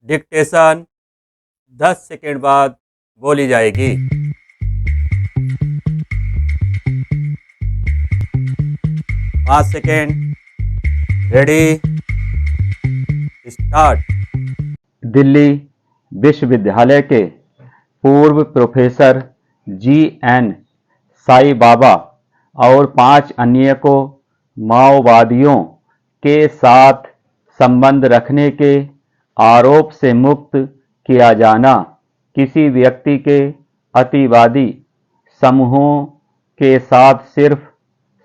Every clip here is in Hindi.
डिक्टेशन 10 सेकेंड बाद बोली जाएगी। 5 सेकेंड। Ready, start. दिल्ली विश्वविद्यालय के पूर्व प्रोफेसर जी.एन. साई बाबा और 5 अन्य को माओवादियों के साथ संबंध रखने के आरोप से मुक्त किया जाना किसी व्यक्ति के अतिवादी समूहों के साथ सिर्फ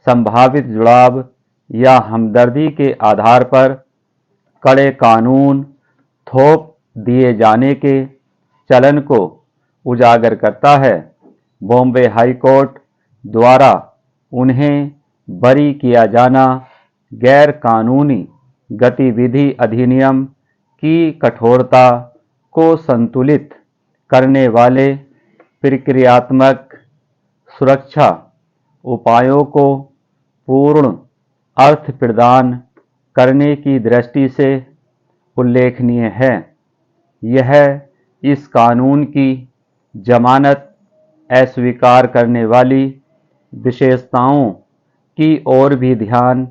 संभावित जुड़ाव या हमदर्दी के आधार पर कड़े कानून थोप दिए जाने के चलन को उजागर करता है। बॉम्बे हाई कोर्ट द्वारा उन्हें बरी किया जाना गैर कानूनी गतिविधि अधिनियम की कठोरता को संतुलित करने वाले प्रक्रियात्मक सुरक्षा उपायों को पूर्ण अर्थ प्रदान करने की दृष्टि से उल्लेखनीय है। यह इस कानून की जमानत अस्वीकार करने वाली विशेषताओं की ओर भी ध्यान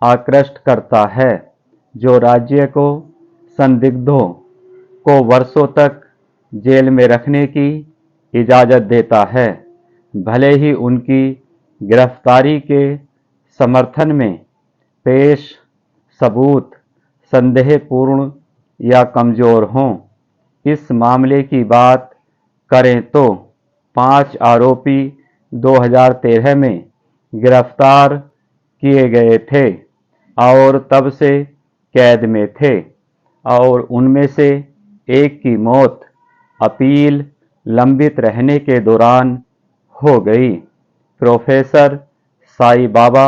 आकृष्ट करता है, जो राज्य को संदिग्धों को वर्षों तक जेल में रखने की इजाज़त देता है, भले ही उनकी गिरफ्तारी के समर्थन में पेश सबूत संदेहपूर्ण या कमज़ोर हों। इस मामले की बात करें तो 5 आरोपी 2013 में गिरफ्तार किए गए थे और तब से कैद में थे और उनमें से एक की मौत अपील लंबित रहने के दौरान हो गई। प्रोफेसर साई बाबा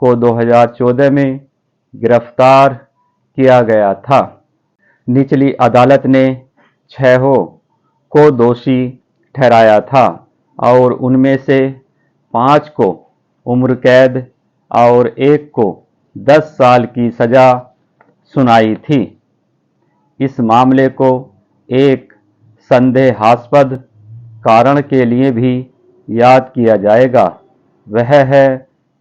को 2014 में गिरफ्तार किया गया था। निचली अदालत ने 6 को दोषी ठहराया था और उनमें से 5 को उम्र कैद और 1 को 10 साल की सजा सुनाई थी। इस मामले को एक संदेहास्पद कारण के लिए भी याद किया जाएगा। वह है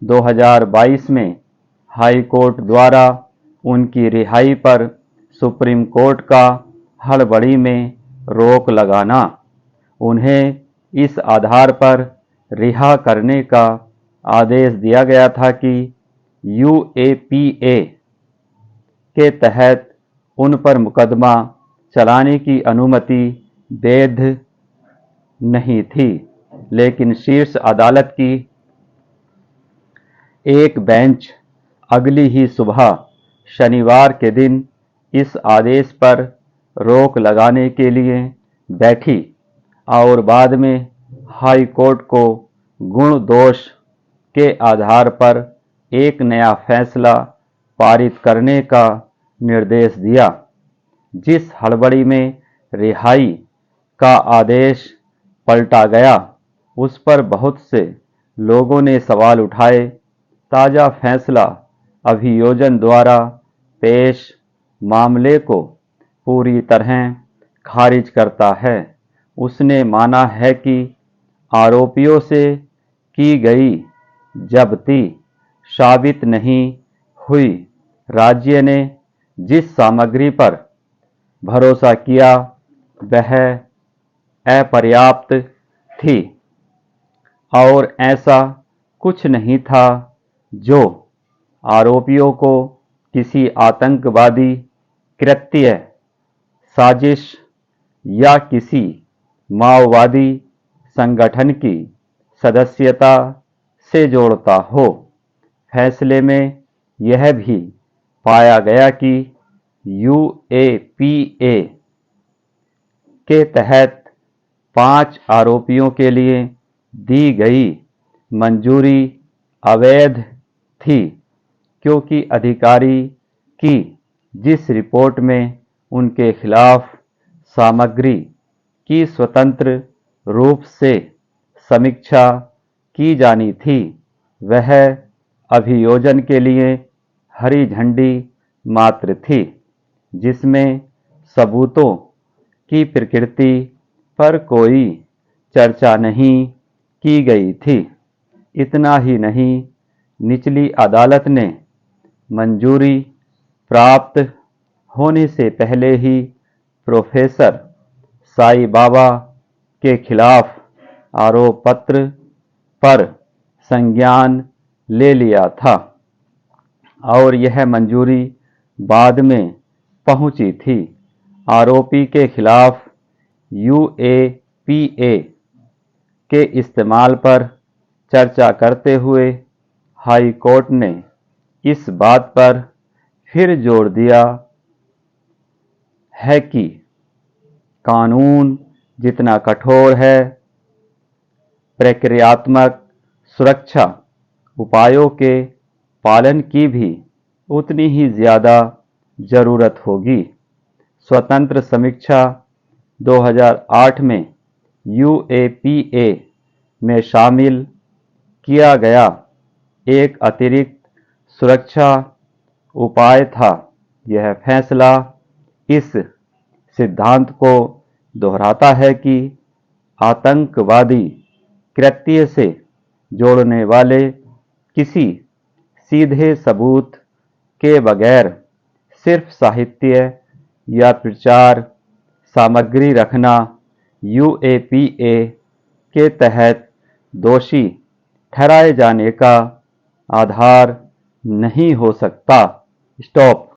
2022 में हाई कोर्ट द्वारा उनकी रिहाई पर सुप्रीम कोर्ट का हड़बड़ी में रोक लगाना। उन्हें इस आधार पर रिहा करने का आदेश दिया गया था कि यूएपीए के तहत उन पर मुकदमा चलाने की अनुमति वैध नहीं थी, लेकिन शीर्ष अदालत की एक बेंच अगली ही सुबह शनिवार के दिन इस आदेश पर रोक लगाने के लिए बैठी और बाद में हाई कोर्ट को गुण दोष के आधार पर एक नया फैसला पारित करने का निर्देश दिया। जिस हड़बड़ी में रिहाई का आदेश पलटा गया, उस पर बहुत से लोगों ने सवाल उठाए। ताज़ा फैसला अभियोजन द्वारा पेश मामले को पूरी तरह खारिज करता है। उसने माना है कि आरोपियों से की गई जब्ती साबित नहीं हुई। राज्य ने जिस सामग्री पर भरोसा किया वह अपर्याप्त थी और ऐसा कुछ नहीं था जो आरोपियों को किसी आतंकवादी कृत्य, साजिश या किसी माओवादी संगठन की सदस्यता से जोड़ता हो। फैसले में यह भी पाया गया कि यूएपीए के तहत 5 आरोपियों के लिए दी गई मंजूरी अवैध थी, क्योंकि अधिकारी की जिस रिपोर्ट में उनके खिलाफ सामग्री की स्वतंत्र रूप से समीक्षा की जानी थी, वह अभियोजन के लिए हरी झंडी मात्र थी, जिसमें सबूतों की प्रकृति पर कोई चर्चा नहीं की गई थी। इतना ही नहीं, निचली अदालत ने मंजूरी प्राप्त होने से पहले ही प्रोफेसर साई बाबा के खिलाफ आरोप पत्र पर संज्ञान ले लिया था और यह मंजूरी बाद में पहुंची थी। आरोपी के खिलाफ यूएपीए के इस्तेमाल पर चर्चा करते हुए हाई कोर्ट ने इस बात पर फिर जोर दिया है कि कानून जितना कठोर है, प्रक्रियात्मक सुरक्षा उपायों के पालन की भी उतनी ही ज़्यादा ज़रूरत होगी। स्वतंत्र समीक्षा 2008 में यूएपीए में शामिल किया गया एक अतिरिक्त सुरक्षा उपाय था। यह फैसला इस सिद्धांत को दोहराता है कि आतंकवादी कृत्य से जोड़ने वाले किसी सीधे सबूत के बगैर सिर्फ साहित्य या प्रचार सामग्री रखना यूएपीए के तहत दोषी ठहराए जाने का आधार नहीं हो सकता। स्टॉप।